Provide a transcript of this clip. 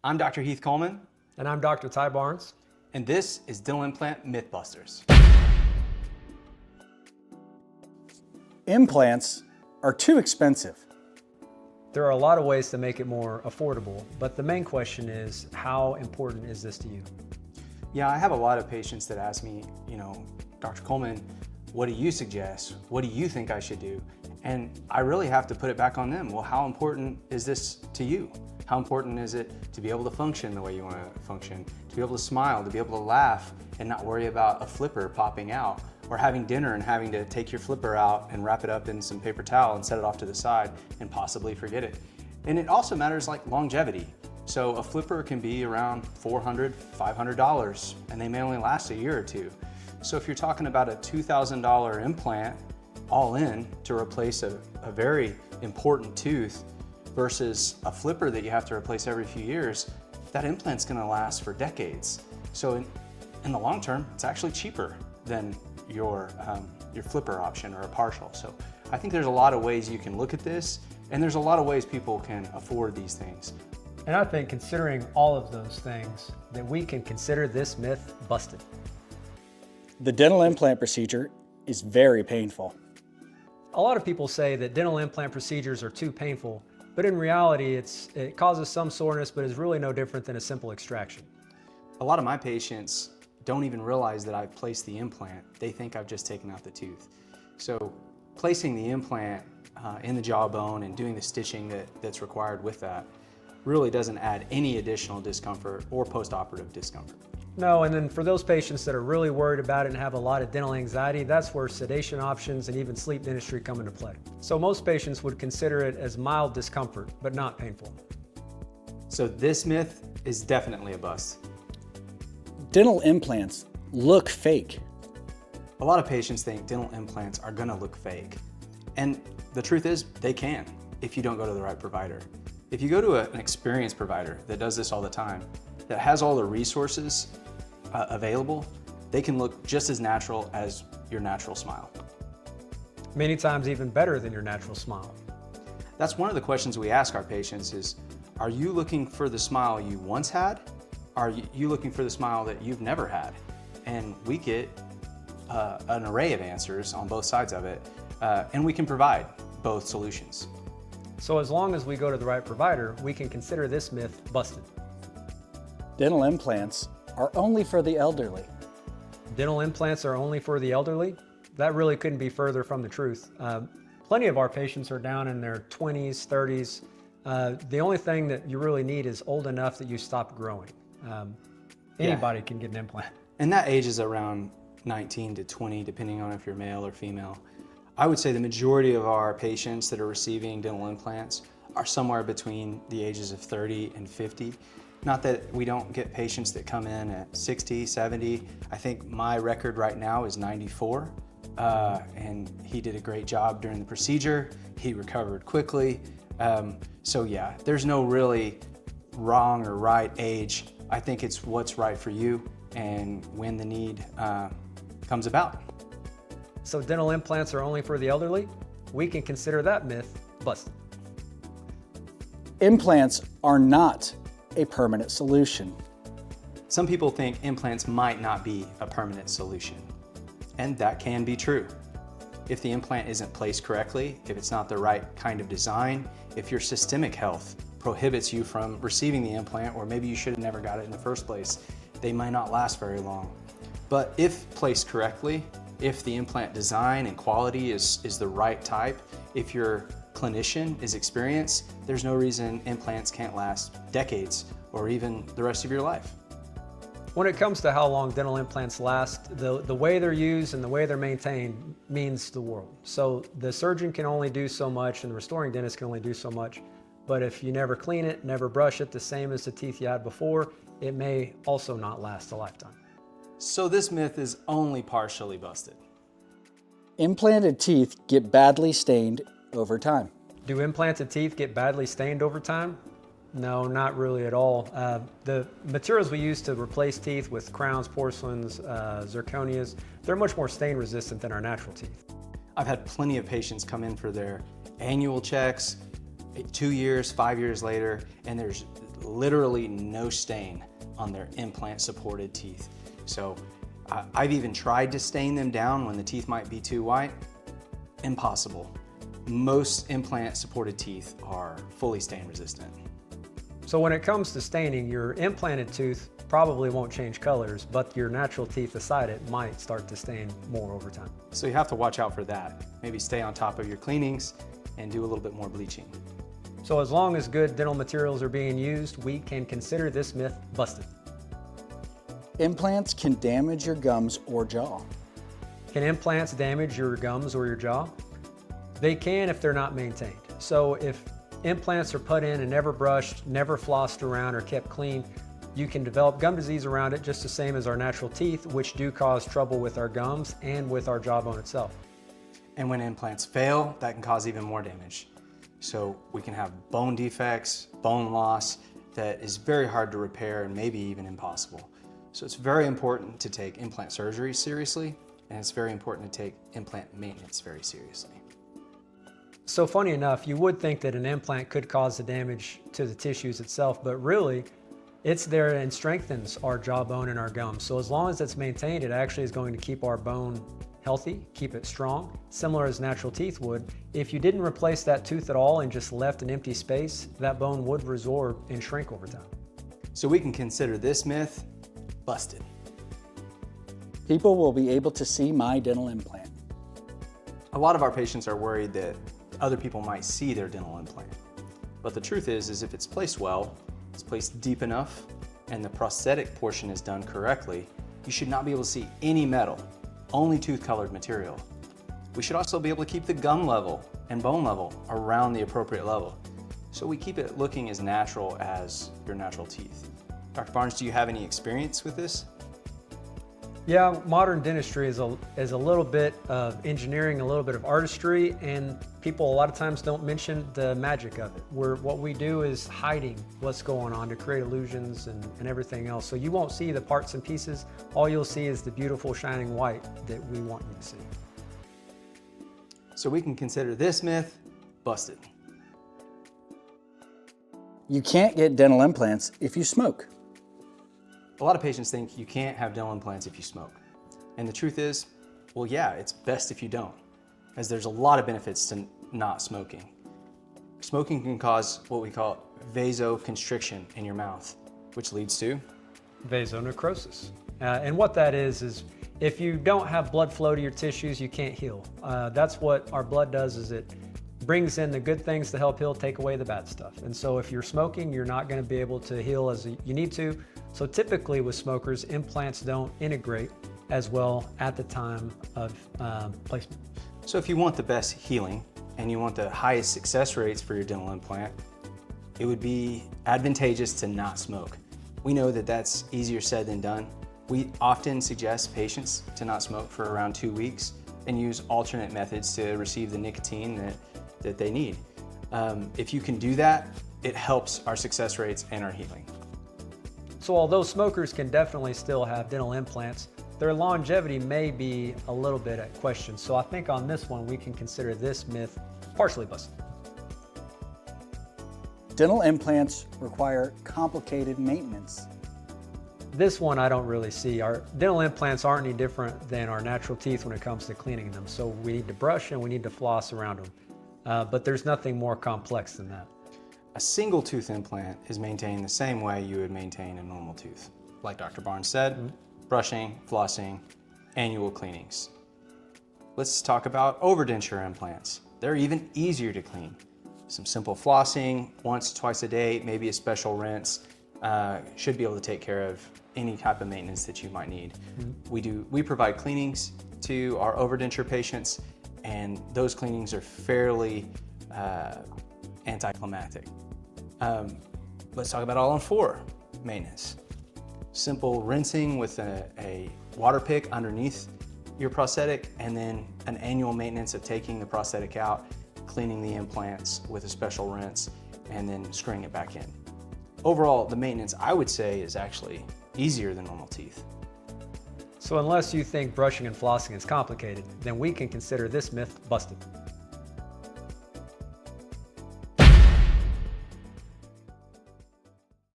I'm Dr. Heath Coleman. And I'm Dr. Ty Barnes. And this is Dental Implant Mythbusters. Implants are too expensive. There are a lot of ways to make it more affordable, but the main question is, how important is this to you? Yeah, I have a lot of patients that ask me, Dr. Coleman, what do you suggest? What do you think I should do? And I really have to put it back on them. Well, how important is this to you? How important is it to be able to function the way you want to function, to be able to smile, to be able to laugh and not worry about a flipper popping out, or having dinner and having to take your flipper out and wrap it up in some paper towel and set it off to the side and possibly forget it. And it also matters like longevity. So a flipper can be around $400, $500, and they may only last a year or two. So if you're talking about a $2,000 implant all in to replace a very important tooth versus a flipper that you have to replace every few years, that implant's gonna last for decades. So in the long term, it's actually cheaper than your flipper option or a partial. So I think there's a lot of ways you can look at this, and there's a lot of ways people can afford these things. And I think considering all of those things, that we can consider this myth busted. The dental implant procedure is very painful. A lot of people say that dental implant procedures are too painful, but in reality, it causes some soreness, but is really no different than a simple extraction. A lot of my patients don't even realize that I've placed the implant. They think I've just taken out the tooth. So placing the implant in the jawbone and doing the stitching that's required with that really doesn't add any additional discomfort or post-operative discomfort. No, and then for those patients that are really worried about it and have a lot of dental anxiety, that's where sedation options and even sleep dentistry come into play. So most patients would consider it as mild discomfort, but not painful. So this myth is definitely a bust. Dental implants look fake. A lot of patients think dental implants are gonna look fake. And the truth is, they can if you don't go to the right provider. If you go to an experienced provider that does this all the time, that has all the resources available, they can look just as natural as your natural smile. Many times even better than your natural smile. That's one of the questions we ask our patients is, are you looking for the smile you once had? Are you looking for the smile that you've never had? And we get an array of answers on both sides of it, and we can provide both solutions. So as long as we go to the right provider, we can consider this myth busted. Dental implants are only for the elderly. Dental implants are only for the elderly? That really couldn't be further from the truth. Plenty of our patients are down in their 20s, 30s. The only thing that you really need is old enough that you stop growing. Anybody can get an implant. And that age is around 19 to 20, depending on if you're male or female. I would say the majority of our patients that are receiving dental implants are somewhere between the ages of 30 and 50. Not that we don't get patients that come in at 60, 70. I think my record right now is 94. And he did a great job during the procedure. He recovered quickly. So yeah, there's no really wrong or right age. I think it's what's right for you and when the need comes about. So dental implants are only for the elderly? We can consider that myth busted. Implants are not a permanent solution. Some people think implants might not be a permanent solution, and that can be true. If the implant isn't placed correctly, if it's not the right kind of design, if your systemic health prohibits you from receiving the implant, or maybe you should have never got it in the first place, they might not last very long. But if placed correctly, if the implant design and quality is the right type, if your clinician is experienced, there's no reason implants can't last decades or even the rest of your life. When it comes to how long dental implants last, the way they're used and the way they're maintained means the world. So the surgeon can only do so much and the restoring dentist can only do so much. But if you never clean it, never brush it the same as the teeth you had before, it may also not last a lifetime. So this myth is only partially busted. Implanted teeth get badly stained over time. Do implanted teeth get badly stained over time? No, not really at all. The materials we use to replace teeth with crowns, porcelains, zirconias, they're much more stain resistant than our natural teeth. I've had plenty of patients come in for their annual checks, 2 years, 5 years later, and there's literally no stain on their implant supported teeth. So I've even tried to stain them down when the teeth might be too white. Impossible. Most implant supported teeth are fully stain resistant. So when it comes to staining, your implanted tooth probably won't change colors, but your natural teeth beside it might start to stain more over time. So you have to watch out for that. Maybe stay on top of your cleanings and do a little bit more bleaching. So as long as good dental materials are being used, we can consider this myth busted. Implants can damage your gums or jaw. Can implants damage your gums or your jaw? They can if they're not maintained. So if implants are put in and never brushed, never flossed around or kept clean, you can develop gum disease around it just the same as our natural teeth, which do cause trouble with our gums and with our jawbone itself. And when implants fail, that can cause even more damage. So we can have bone defects, bone loss that is very hard to repair and maybe even impossible. So it's very important to take implant surgery seriously, and it's very important to take implant maintenance very seriously. So funny enough, you would think that an implant could cause the damage to the tissues itself, but really it's there and strengthens our jawbone and our gums. So as long as it's maintained, it actually is going to keep our bone healthy, keep it strong, similar as natural teeth would. If you didn't replace that tooth at all and just left an empty space, that bone would resorb and shrink over time. So we can consider this myth busted. People will be able to see my dental implant. A lot of our patients are worried that other people might see their dental implant. But the truth is if it's placed well, it's placed deep enough, and the prosthetic portion is done correctly, you should not be able to see any metal, only tooth-colored material. We should also be able to keep the gum level and bone level around the appropriate level. So we keep it looking as natural as your natural teeth. Dr. Barnes, do you have any experience with this? Yeah, modern dentistry is a little bit of engineering, a little bit of artistry, and people a lot of times don't mention the magic of it. What we do is hiding what's going on to create illusions and everything else. So you won't see the parts and pieces. All you'll see is the beautiful shining white that we want you to see. So we can consider this myth busted. You can't get dental implants if you smoke. A lot of patients think you can't have dental implants if you smoke. And the truth is, well, yeah, it's best if you don't, as there's a lot of benefits to not smoking. Smoking can cause what we call vasoconstriction in your mouth, which leads to Vasonecrosis. And what that is if you don't have blood flow to your tissues, you can't heal. That's what our blood does, is it brings in the good things to help heal, take away the bad stuff. And so if you're smoking, you're not going to be able to heal as you need to. So typically with smokers, implants don't integrate as well at the time of placement. So if you want the best healing and you want the highest success rates for your dental implant, it would be advantageous to not smoke. We know that that's easier said than done. We often suggest patients to not smoke for around 2 weeks and use alternate methods to receive the nicotine that they need. If you can do that, it helps our success rates and our healing. So although smokers can definitely still have dental implants, their longevity may be a little bit at question. So I think on this one, we can consider this myth partially busted. Dental implants require complicated maintenance. This one I don't really see. Our dental implants aren't any different than our natural teeth when it comes to cleaning them. So we need to brush and we need to floss around them. But there's nothing more complex than that. A single tooth implant is maintained the same way you would maintain a normal tooth. Like Dr. Barnes said, brushing, flossing, annual cleanings. Let's talk about overdenture implants. They're even easier to clean. Some simple flossing, once, twice a day, maybe a special rinse, should be able to take care of any type of maintenance that you might need. We provide cleanings to our overdenture patients, and those cleanings are fairly anticlimactic. Let's talk about all-on-4 maintenance. Simple rinsing with a water pick underneath your prosthetic, and then an annual maintenance of taking the prosthetic out, cleaning the implants with a special rinse, and then screwing it back in. Overall, the maintenance, I would say, is actually easier than normal teeth. So unless you think brushing and flossing is complicated, then we can consider this myth busted.